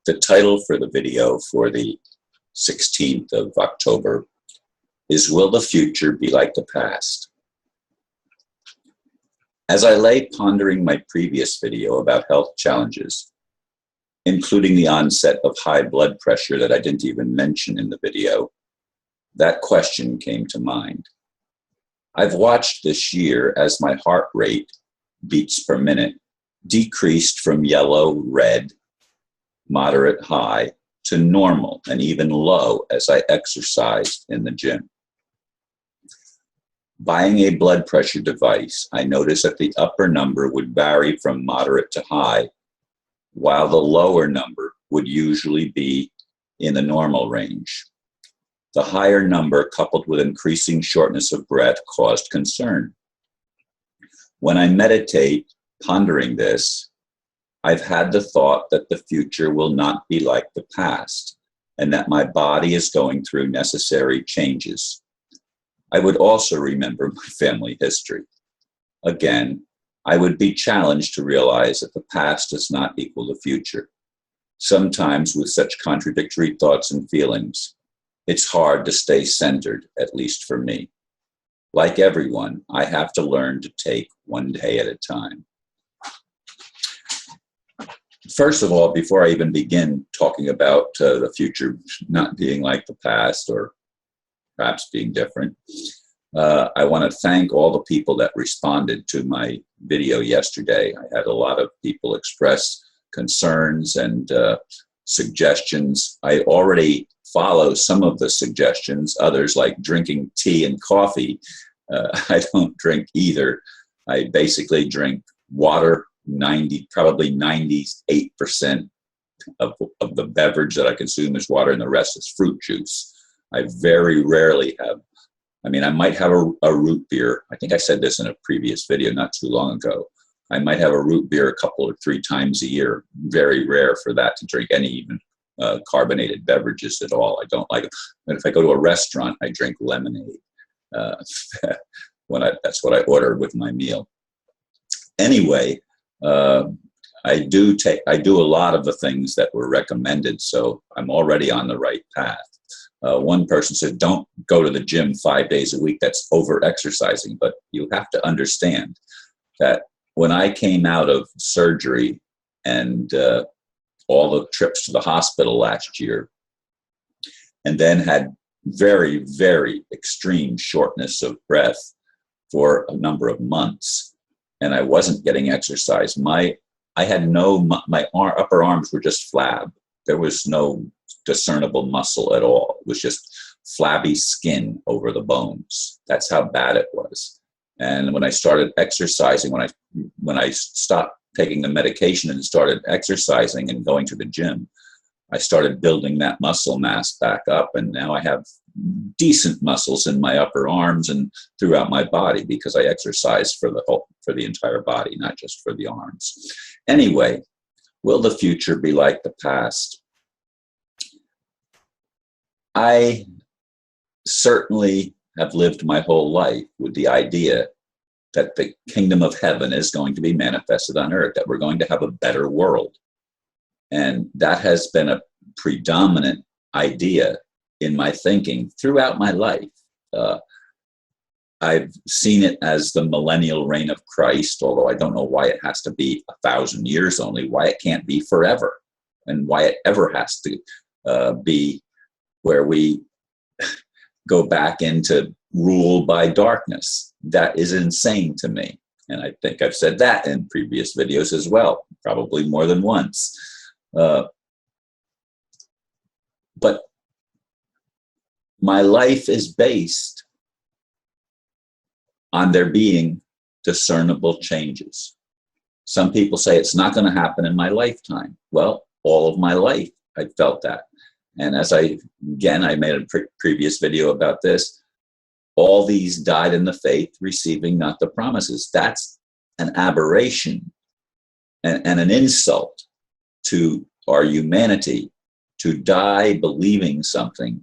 The title for the video for the 16th of October is Will the Future Be Like the Past? As I lay pondering my previous video about health challenges, including the onset of high blood pressure that I didn't even mention in the video, that question came to mind. I've watched this year as my heart rate, beats per minute, decreased from yellow, red, moderate, high, to normal and even low as I exercised in the gym. Buying a blood pressure device, I noticed that the upper number would vary from moderate to high, while the lower number would usually be in the normal range. The higher number, coupled with increasing shortness of breath, caused concern. When I meditate, pondering this, I've had the thought that the future will not be like the past, and that my body is going through necessary changes. I would also remember my family history. Again, I would be challenged to realize that the past does not equal the future. Sometimes with such contradictory thoughts and feelings, it's hard to stay centered, at least for me. Like everyone, I have to learn to take one day at a time. First of all, before I even begin talking about the future not being like the past or perhaps being different, I want to thank all the people that responded to my video yesterday. I had a lot of people express concerns and suggestions. I already follow some of the suggestions, others like drinking tea and coffee. I don't drink either. I basically drink water. Probably 98% of the beverage that I consume is water, and the rest is fruit juice. I very rarely have, I might have a root beer. I think I said this in a previous video not too long ago. I might have a root beer a couple or 3 times a year. Very rare for that to drink any even carbonated beverages at all. I don't like it. And if I go to a restaurant, I drink lemonade. That's what I order with my meal. Anyway, I do a lot of the things that were recommended, so I'm already on the right path. One person said, don't go to the gym 5 days a week. That's over-exercising. But you have to understand that when I came out of surgery and all the trips to the hospital last year, and then had very, very extreme shortness of breath for a number of months, and I wasn't getting exercise. My upper arms were just flab. There was no discernible muscle at all. It was just flabby skin over the bones. That's how bad it was. And when I started exercising, when I stopped taking the medication and started exercising and going to the gym, I started building that muscle mass back up, and now I have decent muscles in my upper arms and throughout my body because I exercise for the entire body, not just for the arms. Anyway, will the future be like the past? I certainly have lived my whole life with the idea that the kingdom of heaven is going to be manifested on earth, that we're going to have a better world. And that has been a predominant idea in my thinking throughout my life. I've seen it as the millennial reign of Christ, although I don't know why it has to be 1,000 years only, why it can't be forever, and why it ever has to be where we go back into rule by darkness. That is insane to me. And I think I've said that in previous videos as well, probably more than once. But my life is based on there being discernible changes. Some people say it's not going to happen in my lifetime. Well, all of my life I felt that. And as I made a previous video about this, all these died in the faith, receiving not the promises. That's an aberration and an insult to our humanity, to die believing something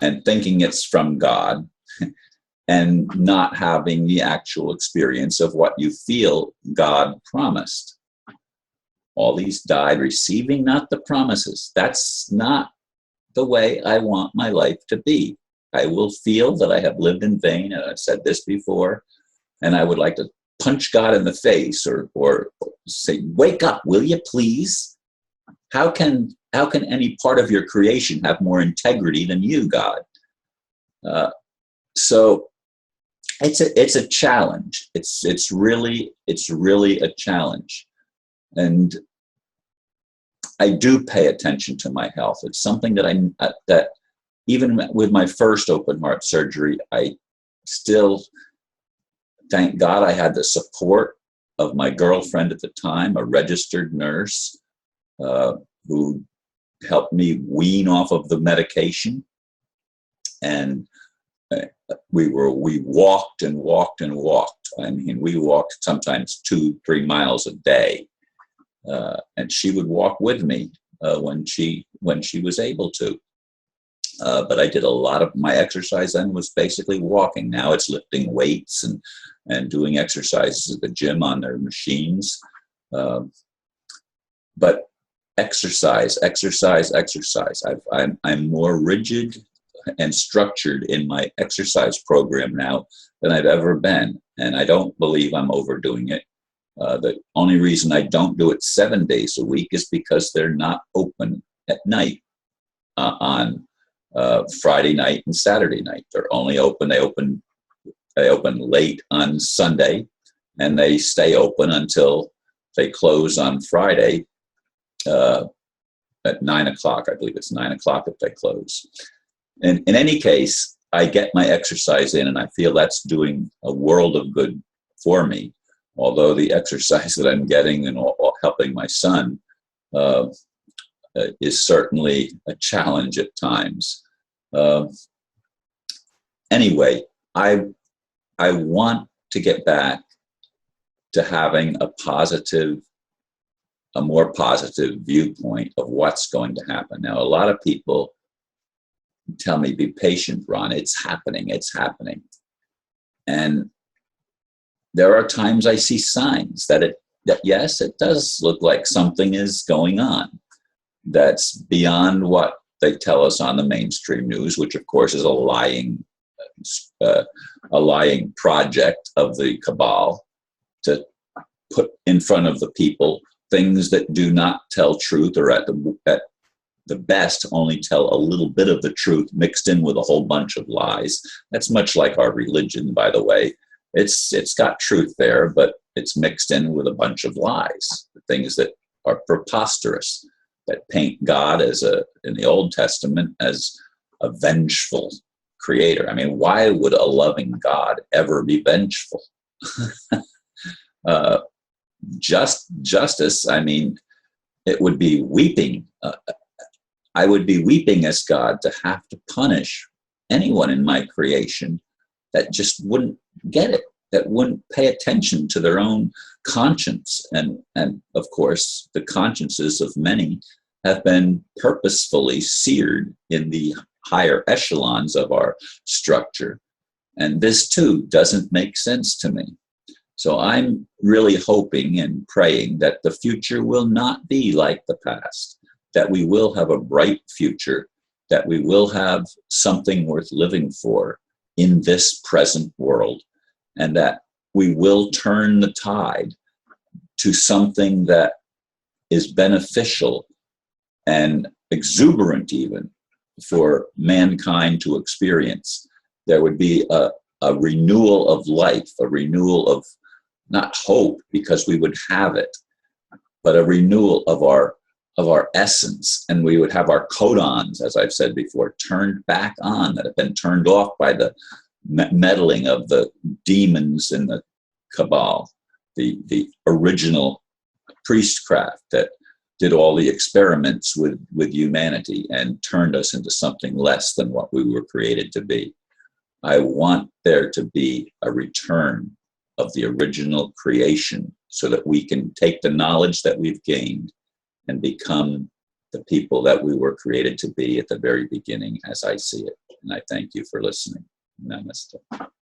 and thinking it's from God and not having the actual experience of what you feel God promised. All these died, receiving not the promises. That's not the way I want my life to be. I will feel that I have lived in vain, and I've said this before, and I would like to punch God in the face or say, wake up, will you please? How can any part of your creation have more integrity than you, God? So it's a challenge. It's really a challenge. And I do pay attention to my health. It's something that even with my first open heart surgery, I still, thank God, I had the support of my girlfriend at the time, a registered nurse, who helped me wean off of the medication. And we walked and walked and walked. I mean, we walked sometimes 2-3 miles a day. And she would walk with me when she was able to. But I did a lot of my exercise then was basically walking. Now it's lifting weights and doing exercises at the gym on their machines. But exercise. I'm more rigid and structured in my exercise program now than I've ever been. And I don't believe I'm overdoing it. The only reason I don't do it 7 days a week is because they're not open at night on Friday night and Saturday night. They're only open. They open late on Sunday, and they stay open until they close on Friday at 9 o'clock. I believe it's 9 o'clock if they close. And in any case, I get my exercise in, and I feel that's doing a world of good for me. Although the exercise that I'm getting and helping my son is certainly a challenge at times. Anyway, I want to get back to having a more positive viewpoint of what's going to happen. Now, a lot of people tell me, be patient, Ron, it's happening. And there are times I see signs that yes, it does look like something is going on that's beyond what they tell us on the mainstream news, which of course is a lying project of the cabal to put in front of the people things that do not tell truth, or at the best only tell a little bit of the truth mixed in with a whole bunch of lies. That's much like our religion, by the way. It's got truth there, but it's mixed in with a bunch of lies, things that are preposterous, that paint God in the Old Testament as a vengeful creator. I mean, why would a loving God ever be vengeful? Justice, I mean, it would be weeping. I would be weeping as God to have to punish anyone in my creation that just wouldn't get it, that wouldn't pay attention to their own conscience. And of course, the consciences of many have been purposefully seared in the higher echelons of our structure. And this too doesn't make sense to me. So I'm really hoping and praying that the future will not be like the past, that we will have a bright future, that we will have something worth living for in this present world, and that we will turn the tide to something that is beneficial and exuberant even for mankind to experience. There would be a renewal of life, a renewal of not hope, because we would have it, but a renewal of our essence, and we would have our codons, as I've said before, turned back on, that have been turned off by the meddling of the demons in the cabal, the original priestcraft that did all the experiments with humanity and turned us into something less than what we were created to be. I want there to be a return of the original creation so that we can take the knowledge that we've gained and become the people that we were created to be at the very beginning, as I see it. And I thank you for listening. Namaste.